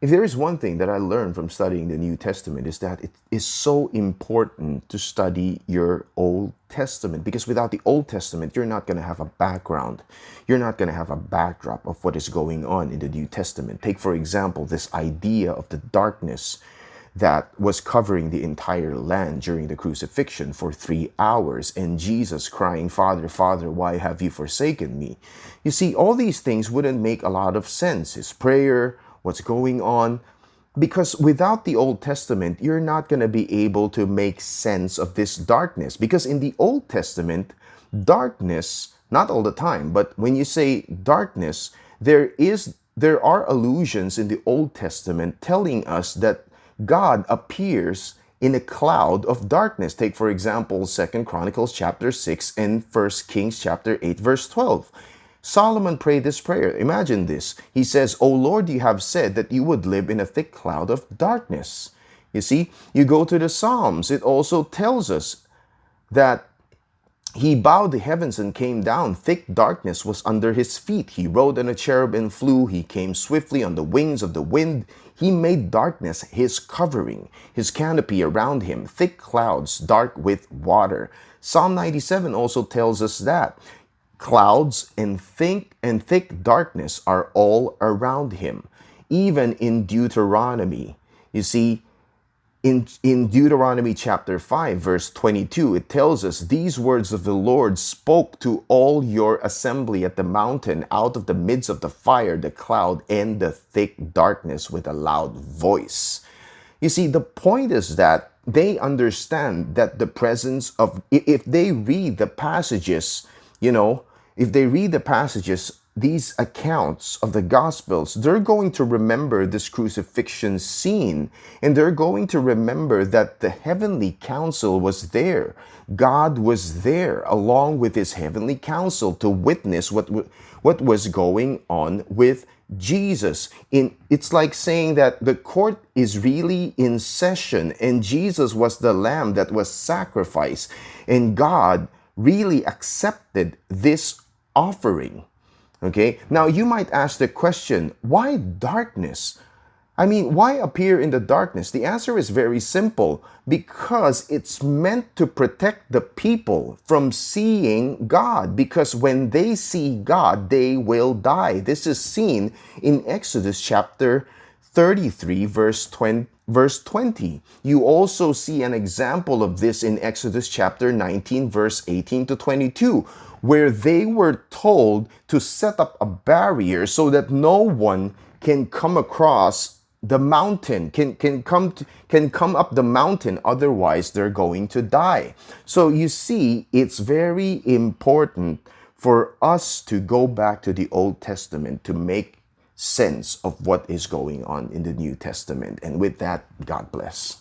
If there is one thing that I learned from studying the New Testament is that it is so important to study your Old Testament, because without the Old Testament, you're not going to have a background. You're not going to have a backdrop of what is going on in the New Testament. Take, for example, this idea of the darkness that was covering the entire land during the crucifixion for 3 hours, and Jesus crying, "Father, Father, why have you forsaken me?" You see, all these things wouldn't make a lot of sense. His prayer, what's going on, because without the Old Testament, you're not going to be able to make sense of this darkness. Because in the Old Testament, darkness, not all the time, but when you say darkness, there are allusions in the Old Testament telling us that God appears in a cloud of darkness. Take, for example, 2 Chronicles chapter 6 and 1 Kings chapter 8 verse 12. Solomon prayed this prayer. Imagine this. He says, "O Lord, you have said that you would live in a thick cloud of darkness." You see, you go to the Psalms, it also tells us that he bowed the heavens and came down. Thick darkness was under his feet. He rode on a cherub and flew. He came swiftly on the wings of the wind. He made darkness his covering, his canopy around him, thick clouds, dark with water. Psalm 97 also tells us that clouds and thick darkness are all around him. Even in Deuteronomy, you see, in Deuteronomy chapter 5, verse 22, it tells us, "These words of the Lord spoke to all your assembly at the mountain, out of the midst of the fire, the cloud, and the thick darkness with a loud voice." You see, the point is that they understand that the presence of, if they read the passages, if they read the passages, these accounts of the Gospels, they're going to remember this crucifixion scene, and they're going to remember that the heavenly council was there. God was there along with his heavenly council to witness what was going on with Jesus. It's like saying that the court is really in session, and Jesus was the lamb that was sacrificed, and God really accepted this offering. Okay, now you might ask the question, why darkness? I mean, why appear in the darkness? The answer is very simple, because it's meant to protect the people from seeing God. Because when they see God, they will die. This is seen in Exodus chapter 33, verse 20. You also see an example of this in Exodus chapter 19, verse 18 to 22, where they were told to set up a barrier so that no one can come across the mountain, can come up the mountain, otherwise they're going to die. So you see, it's very important for us to go back to the Old Testament to make sense of what is going on in the New Testament. And with that, God bless.